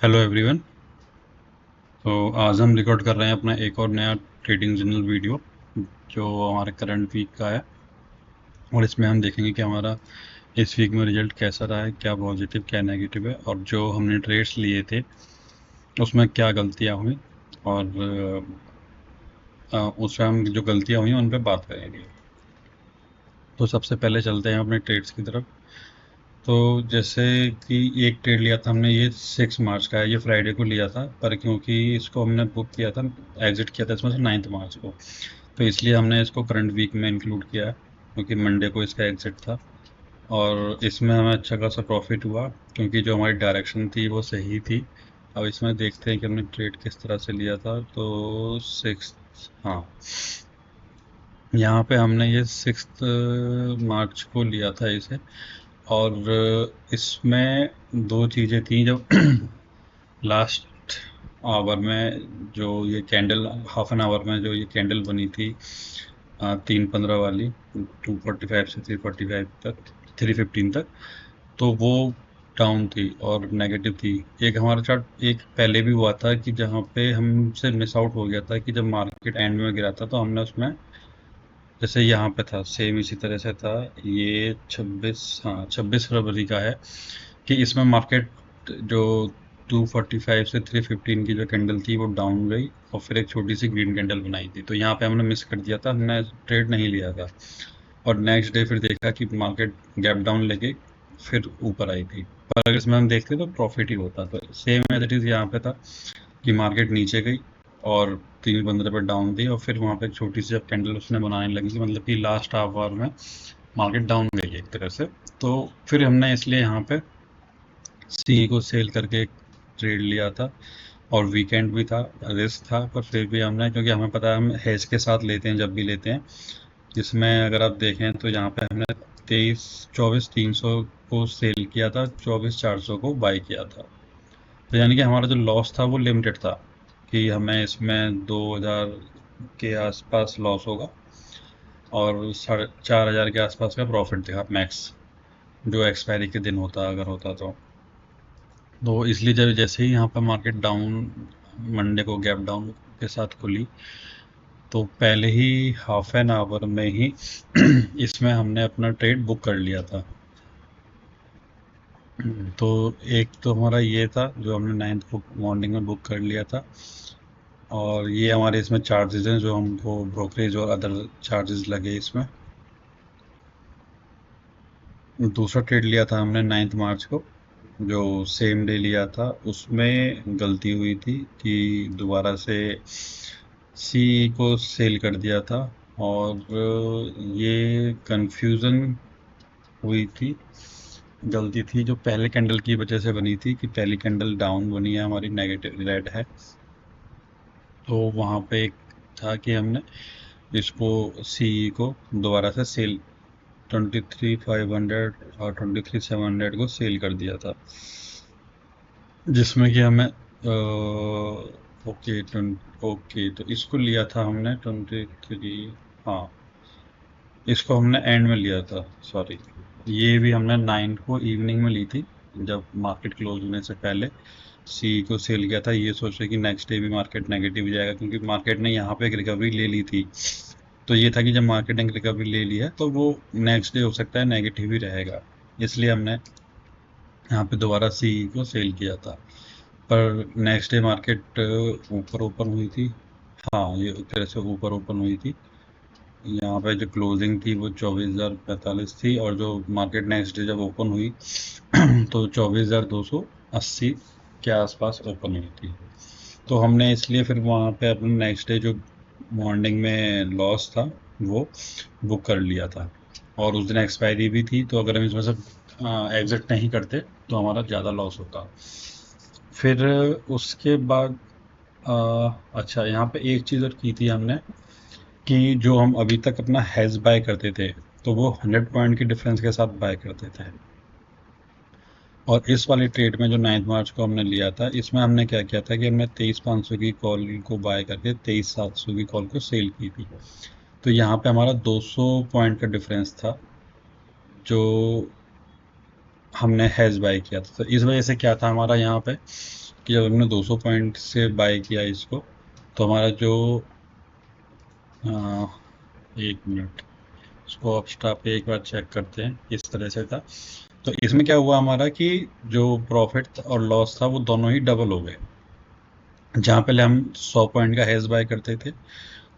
Hello everyone. तो आज हम रिकॉर्ड कर रहे हैं अपना एक और नया ट्रेडिंग जर्नल वीडियो जो हमारे करंट वीक का है। और इसमें हम देखेंगे कि हमारा इस वीक में रिजल्ट कैसा रहा है, क्या पॉजिटिव क्या नेगेटिव है, और जो हमने ट्रेड्स लिए थे उसमें क्या गलतियां हुई। और उसमें हम जो गलतियां हुई उन पर बात करेंगे। तो सबसे पहले चलते हैं अपने ट्रेड्स की तरफ। तो जैसे कि एक ट्रेड लिया था हमने, ये 6 मार्च का है, ये फ्राइडे को लिया था, पर क्योंकि इसको हमने बुक किया था, एग्जिट किया था इसमें से 9 मार्च को, तो इसलिए हमने इसको करंट वीक में इंक्लूड किया है, क्योंकि मंडे को इसका एग्जिट था। और इसमें हमें अच्छा खासा प्रॉफिट हुआ, क्योंकि जो हमारी डायरेक्शन थी वो सही थी। अब इसमें देखते हैं कि हमने ट्रेड किस तरह से लिया था। तो 6, हाँ, यहाँ पे हमने ये 6 मार्च को लिया था इसे। और इसमें दो चीज़ें थी। जब लास्ट आवर में जो ये कैंडल, हाफ एन आवर में जो ये कैंडल बनी थी 3:15 वाली, 2:45 से 3:45 तक, 3:15 तक, तो वो डाउन थी और नेगेटिव थी। एक हमारा चार्ट एक पहले भी हुआ था कि जहाँ पे हमसे मिस आउट हो गया था कि जब मार्केट एंड में गिरा था, तो हमने उसमें, जैसे यहाँ पे था सेम इसी तरह से था। ये 26 फरवरी का है कि इसमें मार्केट जो 2:45 से 3:15 की जो कैंडल थी वो डाउन गई, और फिर एक छोटी सी ग्रीन कैंडल बनाई थी। तो यहाँ पे हमने मिस कर दिया था, हमने ट्रेड नहीं लिया था। और नेक्स्ट डे फिर देखा कि मार्केट गैप डाउन लेके फिर ऊपर आई थी, पर अगर इसमें हम देखते तो प्रॉफिट ही होता। तो सेम एज इट इज़ यहाँ पे था कि मार्केट नीचे गई और 3:15 पर डाउन थी, और फिर वहाँ पे एक छोटी सी जब कैंडल उसने बनाने लगी थी, मतलब कि लास्ट हाफ आवर में मार्केट डाउन गई एक तरह से। तो फिर हमने इसलिए यहाँ पे सी को सेल करके एक ट्रेड लिया था। और वीकेंड भी था, रिस्क था, पर फिर भी हमने, क्योंकि हमें पता है हम हेज के साथ लेते हैं जब भी लेते हैं, जिसमें अगर आप देखें तो यहाँ पे हमने 24,300 को सेल किया था, 24,400 को बाई किया था। तो यानी कि हमारा जो लॉस था वो लिमिटेड था, कि हमें इसमें 2,000 के आसपास लॉस होगा, और 4,500 के आसपास का प्रॉफिट दिखा मैक्स, जो एक्सपायरी के दिन होता अगर होता तो इसलिए जब जैसे ही यहाँ पर मार्केट डाउन, मंडे को गैप डाउन के साथ खुली, तो पहले ही हाफ एन आवर में ही इसमें हमने अपना ट्रेड बुक कर लिया था। तो एक तो हमारा ये था जो हमने 9th को मॉर्निंग में बुक कर लिया था। और ये हमारे इसमें चार्जेस हैं जो हमको ब्रोकरेज और अदर चार्जेस लगे इसमें। दूसरा ट्रेड लिया था हमने 9 मार्च को, जो सेम डे लिया था, उसमें गलती हुई थी कि दोबारा से सी को सेल कर दिया था। और ये कंफ्यूजन हुई थी, गलती थी जो पहले कैंडल की वजह से बनी थी, कि पहली कैंडल डाउन बनी है हमारी, नेगेटिव रेड है। तो वहाँ पे एक था कि हमने इसको सी को दोबारा से सेल, 23,500 और 23,700 को सेल कर दिया था, जिसमें कि हमें ओके, ओके, तो इसको लिया था हमने 23, हाँ, इसको हमने एंड में लिया था, सॉरी। ये भी हमने 9 को इवनिंग में ली थी, जब मार्केट क्लोज होने से पहले सी को सेल किया था, ये सोच रहे कि नेक्स्ट डे भी मार्केट नेगेटिव जाएगा, क्योंकि मार्केट ने यहाँ पे एक रिकवरी ले ली थी। तो ये था कि जब मार्केट ने रिकवरी ले ली है तो वो नेक्स्ट डे हो सकता है नेगेटिव ही रहेगा, इसलिए हमने यहाँ पे दोबारा सी को सेल किया था। पर नेक्स्ट डे मार्केट ऊपर ओपन हुई थी। हाँ, ये एक तरह से ऊपर ओपन हुई थी। यहाँ पे जो क्लोजिंग थी वो 24,045 थी, और जो मार्केट नेक्स्ट डे जब ओपन हुई तो 24,280 के आसपास ओपन हुई थी। तो हमने इसलिए फिर वहाँ पे अपने नेक्स्ट डे जो मॉर्निंग में लॉस था वो बुक कर लिया था। और उस दिन एक्सपायरी भी थी, तो अगर हम इसमें से एग्जिट नहीं करते तो हमारा ज़्यादा लॉस होता। फिर उसके बाद अच्छा, यहाँ पे एक चीज़ और की थी हमने, कि जो हम अभी तक अपना हैज बाय करते थे, तो वो 100 पॉइंट की डिफरेंस के साथ बाय करते थे। और इस वाले ट्रेड में जो 9 मार्च को हमने लिया था, इसमें हमने क्या किया था कि हमने 23,500 की कॉल को बाय करके 23,700 की कॉल को सेल की थी। तो यहाँ पे हमारा 200 पॉइंट का डिफरेंस था, जो हमने हैज बाय किया था। तो इस वजह से क्या था हमारा यहाँ पे कि जब हमने 200 पॉइंट से बाय किया इसको, तो हमारा जो अ, एक मिनट, इसको अपस्टा पे एक बार चेक करते हैं, इस तरह से था। तो इसमें क्या हुआ हमारा कि जो प्रॉफिट और लॉस था वो दोनों ही डबल हो गए। जहाँ पहले हम 100 पॉइंट का हैज बाय करते थे,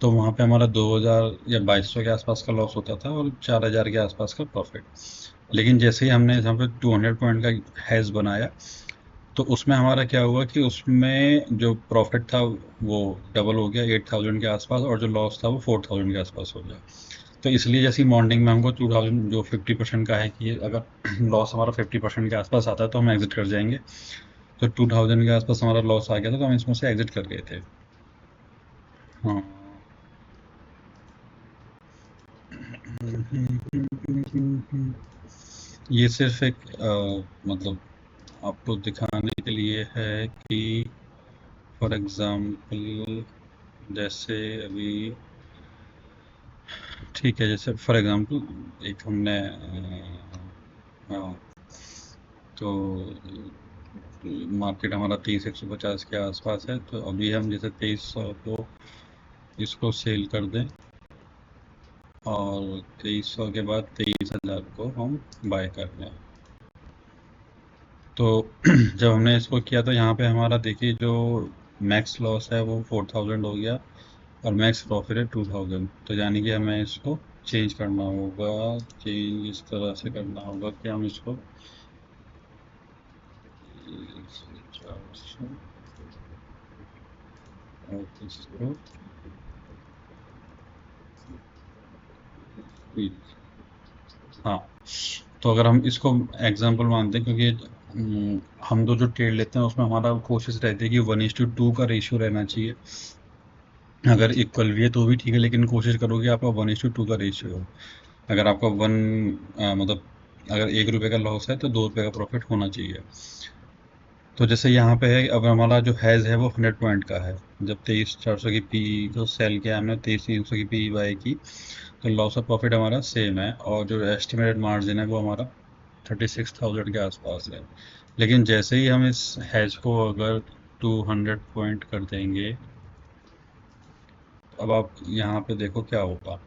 तो वहाँ पे हमारा 2000 या 2200 के आसपास का लॉस होता था और 4000 के आसपास का प्रॉफिट। लेकिन जैसे ही हमने यहाँ पे 200 पॉइंट का हैज बनाया, तो उसमें हमारा क्या हुआ कि उसमें जो प्रॉफिट था वो डबल हो गया 8000 के आसपास, और जो लॉस था वो 4000 के आसपास हो गया। तो इसलिए जैसे मॉर्निंग में हमको 2000 जो 50% का है कि अगर लॉस हमारा 50% के आसपास आता है तो हम एग्जिट कर जाएंगे। तो 2000 के आसपास हमारा लॉस आ गया था, तो हम इसमें से एग्जिट कर गए थे। हाँ। ये सिर्फ एक मतलब आपको दिखाने के लिए है कि फॉर एग्जांपल, जैसे अभी ठीक है, जैसे फॉर एग्जांपल एक हमने हाँ, तो मार्केट हमारा 23,150 के आसपास है, तो अभी हम जैसे 2300 को इसको सेल कर दें, और 2300 के बाद 23,000 को हम बाय कर लें। तो जब हमने इसको किया तो यहाँ पे हमारा देखिए जो मैक्स लॉस है वो 4000 हो गया, और मैक्स प्रॉफिट है 2000। तो यानी कि हमें इसको चेंज करना होगा। चेंज इस तरह से करना होगा कि हम इसको 400 और इसको 20। हाँ, तो अगर हम इसको एग्जांपल मानते हैं, क्योंकि हम जो ट्रेड लेते हैं उसमें हमारा कोशिश रहती है कि 1:2 का रेशियो रहना चाहिए। अगर इक्वल भी है तो भी ठीक है, लेकिन कोशिश करो कि आपका 1:2 का रेशियो हो। अगर आपका मतलब अगर 1 रुपये का लॉस है तो 2 रुपये का प्रॉफिट होना चाहिए। तो जैसे यहाँ पे है, अब हमारा जो हैज़ है वो 100 पॉइंट का है। जब 23,400 की पी को सेल किया हमने, 23,300 की पी बाई की, तो लॉस ऑफ प्रॉफिट हमारा सेम है, और जो एस्टिमेटेड मार्जिन है वो हमारा 36,000 के आसपास है। लेकिन जैसे ही हम इस हैज को अगर 200 पॉइंट कर देंगे, अब आप यहाँ पे देखो क्या होगा।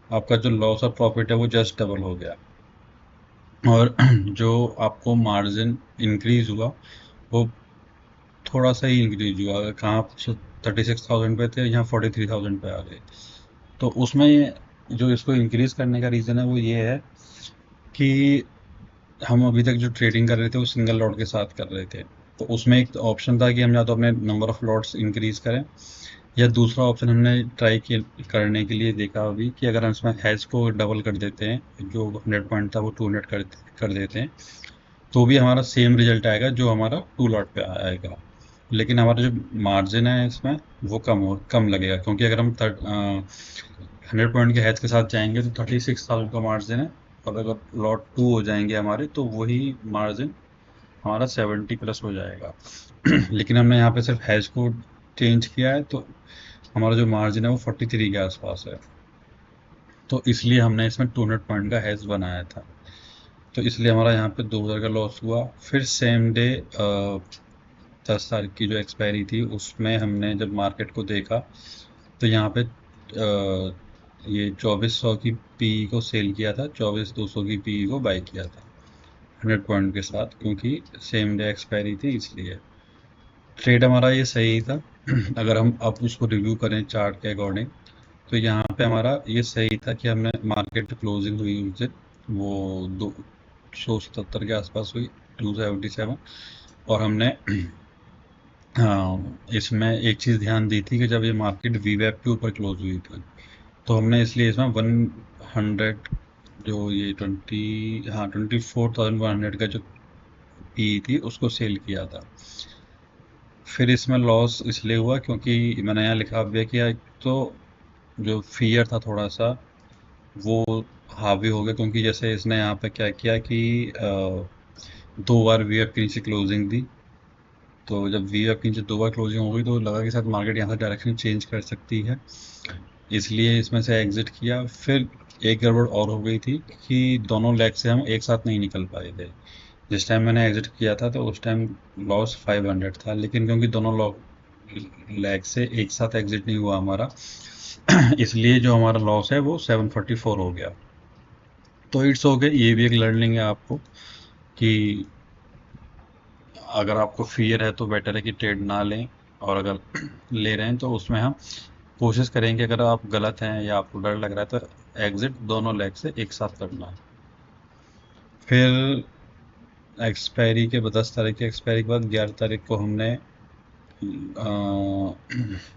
आपका जो लॉस ऑफ प्रॉफिट है वो जस्ट डबल हो गया, और जो आपको मार्जिन इंक्रीज हुआ वो थोड़ा सा ही इंक्रीज हुआ। अगर कहाँ 36,000 पे थे, यहाँ 43,000 पे आ गए। तो उसमें जो इसको इंक्रीज करने का रीज़न है वो ये है कि हम अभी तक जो ट्रेडिंग कर रहे थे वो सिंगल लॉट के साथ कर रहे थे। तो उसमें एक ऑप्शन था कि हम या तो अपने नंबर ऑफ लॉट्स इंक्रीज करें, या दूसरा ऑप्शन हमने करने के लिए देखा अभी कि अगर हम इसमें हैश को डबल कर देते हैं, जो 100 पॉइंट था वो 200 कर देते हैं, तो भी हमारा सेम रिजल्ट आएगा जो हमारा 2 लॉट पे आएगा। लेकिन हमारा जो मार्जिन है इसमें वो कम लगेगा, क्योंकि अगर हम 100 पॉइंट के हैच के साथ जाएंगे तो 36,000 का मार्जिन है, और अगर लॉट 2 हो जाएंगे हमारे तो वही मार्जिन हमारा 70 प्लस हो जाएगा। लेकिन हमने यहाँ पे सिर्फ हैच को चेंज किया है, तो हमारा जो मार्जिन है वो 43 के आसपास है। तो इसलिए हमने इसमें 200 पॉइंट का हैच बनाया था। तो इसलिए हमारा यहाँ पे 2000 का लॉस हुआ। फिर सेम डे 10 तारीख की जो एक्सपायरी थी उसमें हमने जब मार्केट को देखा, तो यहाँ पे ये 2400 की पी को सेल किया था, 24,200 की पी को बाई किया था 100 पॉइंट के साथ, क्योंकि सेम डे एक्सपायरी थी इसलिए। ट्रेड हमारा ये सही था। अगर हम अब उसको रिव्यू करें चार्ट के अकॉर्डिंग, तो यहाँ पे हमारा ये सही था कि हमने मार्केट क्लोजिंग हुई उस दिन वो 277 के आसपास हुई, 277। और हमने हाँ, इसमें एक चीज़ ध्यान दी थी कि जब ये मार्केट वीवैप के ऊपर क्लोज हुई थी, तो हमने इसलिए इसमें 100 जो ये 24,100 का जो पी थी उसको सेल किया था। फिर इसमें लॉस इसलिए हुआ क्योंकि मैंने यहाँ लिखा भी है कि एक तो जो फियर था थोड़ा सा वो हावी हो गया, क्योंकि जैसे इसने यहाँ पे क्या किया कि 2 बार वीएफ के नीचे क्लोजिंग दी। तो जब वीएफ के नीचे 2 बार क्लोजिंग हो गई तो लगा कि शायद मार्केट यहाँ से डायरेक्शन चेंज कर सकती है, इसलिए इसमें से एग्जिट किया। फिर एक गड़बड़ और हो गई थी कि दोनों लेग से हम एक साथ नहीं निकल पाए थे। जिस टाइम मैंने एग्जिट किया था तो उस टाइम लॉस 500 था, लेकिन क्योंकि दोनों लेग से एक साथ एग्जिट नहीं हुआ हमारा, इसलिए जो हमारा लॉस है वो 744 हो गया। तो इट्स ओके, ये भी एक लर्निंग है आपको कि अगर आपको फियर है तो बेटर है कि ट्रेड ना लें, और अगर ले रहे हैं तो उसमें हम कोशिश करेंगे, अगर आप गलत हैं या आपको डर लग रहा है तो एग्जिट दोनों लेग से एक साथ करना है। फिर एक्सपायरी के 10 तारीख के एक्सपायरी के बाद 11 तारीख को हमने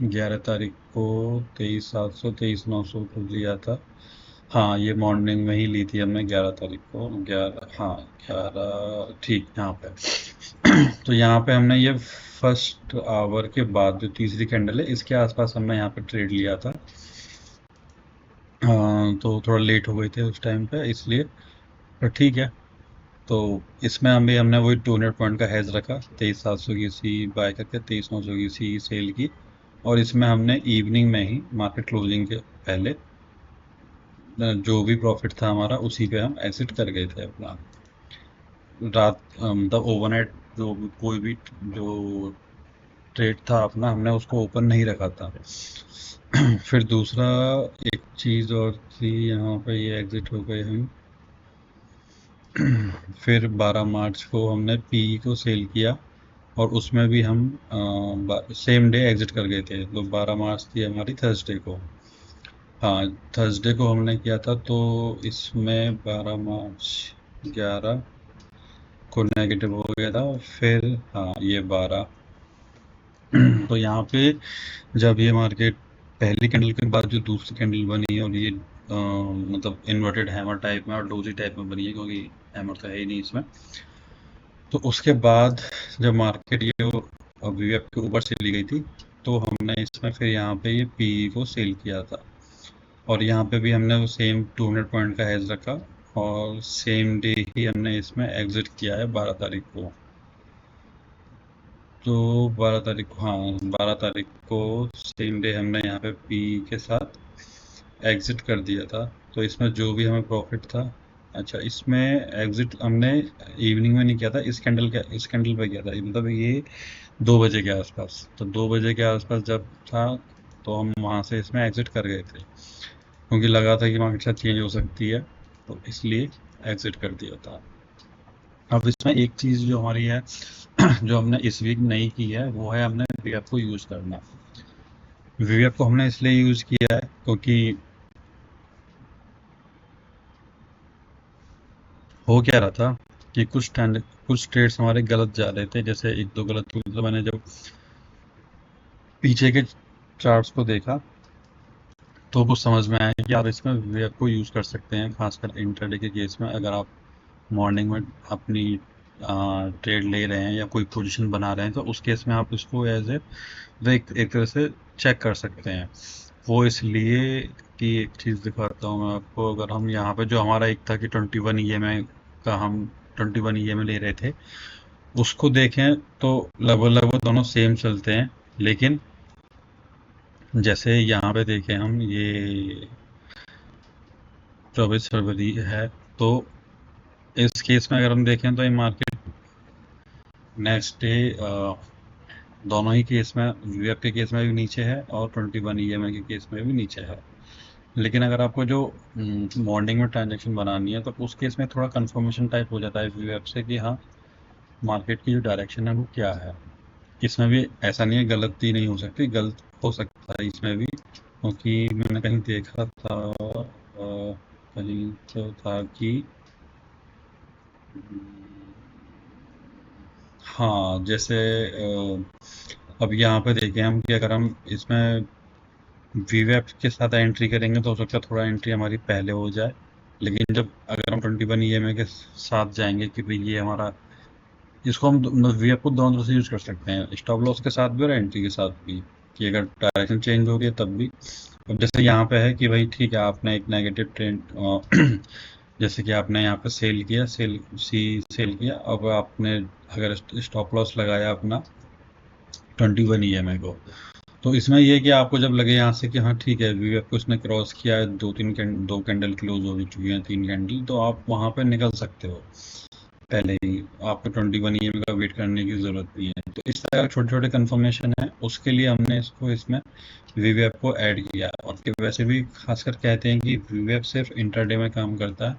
11 तारीख को 23,700 23,900 को लिया था। हाँ, ये मॉर्निंग में ही ली थी हमने 11 तारीख को, 11, हाँ 11 ठीक यहाँ पे। तो यहाँ पे हमने ये फर्स्ट आवर के बाद जो तीसरी कैंडल है इसके आसपास हमने यहाँ पे ट्रेड लिया था। तो थोड़ा लेट हो गए थे उस टाइम पे, इसलिए, पर ठीक है। तो इसमें हमने वही 200 पॉइंट का हेज रखा, 23,700 की सी बाय करके 23,900 की सी सेल की, और इसमें हमने इवनिंग में ही मार्केट क्लोजिंग के पहले जो भी प्रॉफिट था हमारा उसी पे हम एग्जिट कर गए थे अपना। रात मतलब ओवरनाइट जो कोई भी जो ट्रेड था अपना, हमने उसको ओपन नहीं रखा था। फिर दूसरा एक चीज़ और थी, यहाँ पे ये एग्जिट हो गए हम। फिर 12 मार्च को हमने पी को सेल किया, और उसमें भी हम सेम डे एग्जिट कर गए थे। तो 12 मार्च थी हमारी थर्सडे को, हाँ थर्सडे को हमने किया था। तो इसमें 12 मार्च 11 को नेगेटिव हो गया था, फिर हाँ ये 12। तो यहाँ पे जब ये मार्केट पहली कैंडल के बाद जो दूसरी कैंडल बनी है, और ये मतलब इन्वर्टेड हैमर टाइप में और डोजी टाइप में बनी है, क्योंकि हैमर तो है ही नहीं इसमें। तो उसके बाद जब मार्केट ये वीएफ के ऊपर चली गई थी, तो हमने इसमें फिर यहाँ पे ये पी को सेल किया था, और यहाँ पे भी हमने वो सेम 200 पॉइंट का हेज रखा, और सेम डे ही हमने इसमें एग्जिट किया है 12 तारीख को। तो 12 तारीख को, हाँ 12 तारीख को सेम डे हमने यहाँ पे पी के साथ एग्जिट कर दिया था। तो इसमें जो भी हमें प्रॉफिट था, अच्छा इसमें एग्जिट हमने इवनिंग में नहीं किया था, इस कैंडल पे किया था, मतलब ये 2 बजे के आसपास। तो 2 बजे के आसपास जब था, तो हम वहाँ से इसमें एग्जिट कर गए थे, क्योंकि लगा था कि मार्केट शायद चेंज हो सकती है, तो इसलिए एग्जिट कर दिया था। अब इसमें एक चीज़ जो हमारी है जो हमने इस वीक नहीं की है, वो है हमने वीएफ को यूज़ करना। वीएफ को हमने इसलिए यूज़ किया है क्योंकि हो क्या रहा था कि कुछ ट्रेड्स हमारे गलत जा रहे थे। जैसे एक दो गलत हुए तो मैंने जब पीछे के चार्ट्स को देखा तो कुछ समझ में आया कि आप इसमें वीएफ को यूज़ कर सकते हैं, खासकर इंट्राडे के केस में। अगर आप मॉर्निंग में अपनी ट्रेड ले रहे हैं या कोई पोजीशन बना रहे हैं, तो उस केस में आप इसको एज ए एक तरह से चेक कर सकते हैं। वो इसलिए कि एक चीज़ दिखाता हूँ मैं आपको। अगर हम यहाँ पे जो हमारा एक था कि 21 ईएमआई का हम 21 ईएमआई ले रहे थे, उसको देखें तो लगभग लगभग दोनों सेम चलते हैं। लेकिन जैसे यहाँ पे देखें हम, ये 24 फरवरी है, तो इस केस में अगर हम देखें तो ये मार्केट नेक्स्ट डे दोनों ही केस में, वीएफ के केस में भी नीचे है और 21 ईएमआई के केस में भी नीचे है। लेकिन अगर आपको जो मॉर्निंग में ट्रांजैक्शन बनानी है, तो उस केस में थोड़ा कंफर्मेशन टाइप हो जाता है वीएफ से कि हाँ मार्केट की जो डायरेक्शन है वो क्या है। इसमें भी ऐसा नहीं है गलती नहीं हो सकती, गलत हो सकता है इसमें भी, क्योंकि मैंने कहीं देखा था, कहीं तो था कि हाँ जैसे अब यहाँ पे देखें हम कि अगर हम इसमें वीवेप के साथ एंट्री करेंगे तो हो सकता है थोड़ा एंट्री हमारी पहले हो जाए। लेकिन जब अगर हम 21 ईएमआई के साथ जाएंगे कि भाई ये हमारा, इसको हम वीवेप को दोनों तरह से यूज कर सकते हैं, स्टॉप लॉस के साथ भी और एंट्री के साथ भी, कि अगर डायरेक्शन चेंज हो गया तब भी। अब जैसे यहाँ पे है कि भाई ठीक है, आपने एक नेगेटिव ट्रेंड जैसे कि आपने यहाँ पे सेल किया, अब आपने अगर स्टॉप लॉस लगाया अपना 21 ईएमआई को, तो इसमें ये है कि आपको जब लगे यहाँ से कि हाँ ठीक है वीवेफ को इसने क्रॉस किया है, दो कैंडल क्लोज हो चुकी हैं, 3 कैंडल, तो आप वहाँ पे निकल सकते हो। पहले ही, आपको 21 ईएमए का वेट करने की ज़रूरत नहीं है। तो इस तरह छोटे छोटे कन्फर्मेशन है, उसके लिए हमने इसको इसमें वीवेप को ऐड किया। और कि वैसे भी खासकर कहते हैं कि वीवेप सिर्फ इंटरडे में काम करता है,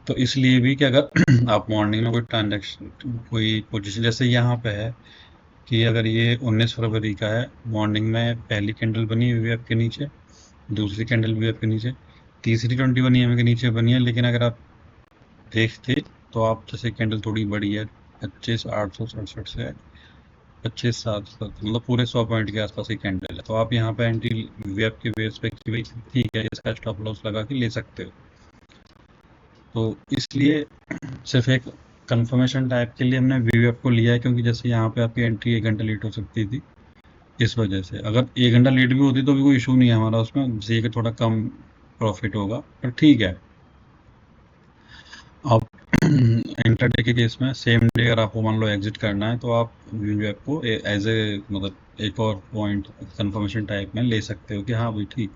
तो इसलिए भी कि अगर आप मॉर्निंग में कोई ट्रांजेक्शन, कोई पोजीशन जैसे यहाँ पे है कि अगर ये 19 फरवरी का है, मॉर्निंग में पहली कैंडल बनी है वीवेप के नीचे, दूसरी कैंडल वीवेप के नीचे, तीसरी 21 ईएमए के नीचे बनी है। लेकिन अगर आप देखते तो आप जैसे कैंडल थोड़ी बड़ी है, 25,867 से 25,700, मतलब पूरे 100 पॉइंट के आसपास की कैंडल है, तो आप यहाँ पे एंटी वेब के बेस पे कि भाई ठीक है, इसका स्टॉप लॉस लगा के ले सकते हो। तो इसलिए सिर्फ एक कंफर्मेशन टाइप के लिए हमने वीवेप को लिया है, क्योंकि जैसे यहाँ पे आपकी एंट्री 1 घंटा लेट हो सकती थी, इस वजह से। अगर 1 घंटा लेट भी होती तो भी कोई इशू नहीं है हमारा उसमें, बस ये कि थोड़ा कम प्रॉफिट होगा, पर ठीक है। आप इंटरडे के केस में सेम डे अगर आपको मान लो एग्जिट करना है, तो आप वीवेप को एज ए मतलब एक और पॉइंट कंफर्मेशन टाइप में ले सकते हो कि हाँ भाई ठीक,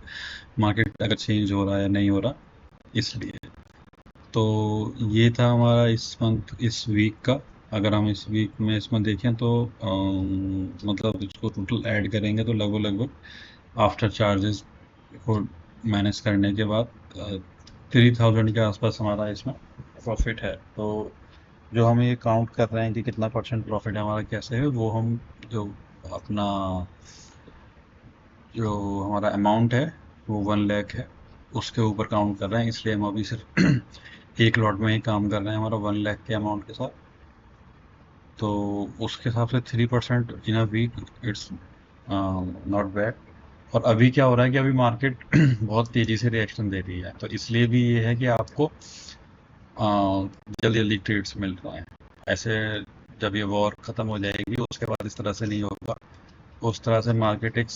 मार्केट अगर चेंज हो रहा है या नहीं हो रहा, इसलिए। तो ये था हमारा इस मंथ, इस वीक का। अगर हम इस वीक में इसमें देखें तो मतलब इसको टोटल ऐड करेंगे तो लगभग लगभग आफ्टर चार्जेस को मैनेज करने के बाद 3,000 के आसपास हमारा इसमें प्रॉफिट है। तो जो हम ये काउंट कर रहे हैं कि कितना परसेंट प्रॉफिट है हमारा, कैसे है वो हम, जो अपना जो हमारा अमाउंट है वो 1 लाख है, उसके ऊपर काउंट कर रहे हैं। इसलिए हम अभी सिर्फ एक लॉट में ही काम कर रहे हैं हमारा 1 लाख के अमाउंट के साथ। तो उसके हिसाब से 3% in a week, it's not bad. और अभी क्या हो रहा है कि अभी मार्केट बहुत तेज़ी से रिएक्शन दे रही है, तो इसलिए भी ये है कि आपको जल्दी जल्दी ट्रेड्स मिल रहे हैं। ऐसे जब ये वॉर ख़त्म हो जाएगी उसके बाद इस तरह से नहीं होगा। उस तरह से मार्केट एक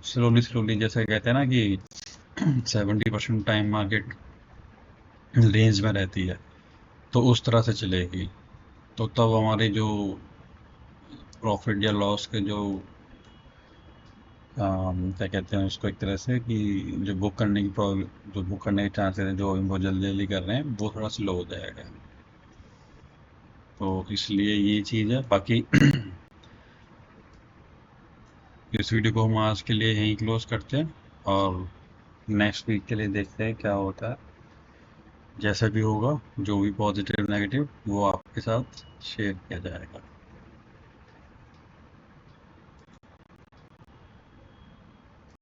स्लोली स्लोली, जैसे कहते हैं ना कि 70% टाइम मार्केट रेंज में रहती है, तो उस तरह से चलेगी। तो तब हमारे जो प्रॉफिट या लॉस के जो क्या कहते हैं उसको, एक तरह से कि जो बुक करने की जो बुक करने के चांसेस हैं, जो हम बहुत जल्दी जल्दी कर रहे हैं, वो थोड़ा स्लो हो जाएगा। तो इसलिए ये चीज़ है। बाकी इस वीडियो को हम आज के लिए यहीं क्लोज करते हैं, और नेक्स्ट वीक के लिए देखते हैं क्या होता है। जैसा भी होगा, जो भी पॉजिटिव नेगेटिव, वो आपके साथ शेयर किया जाएगा।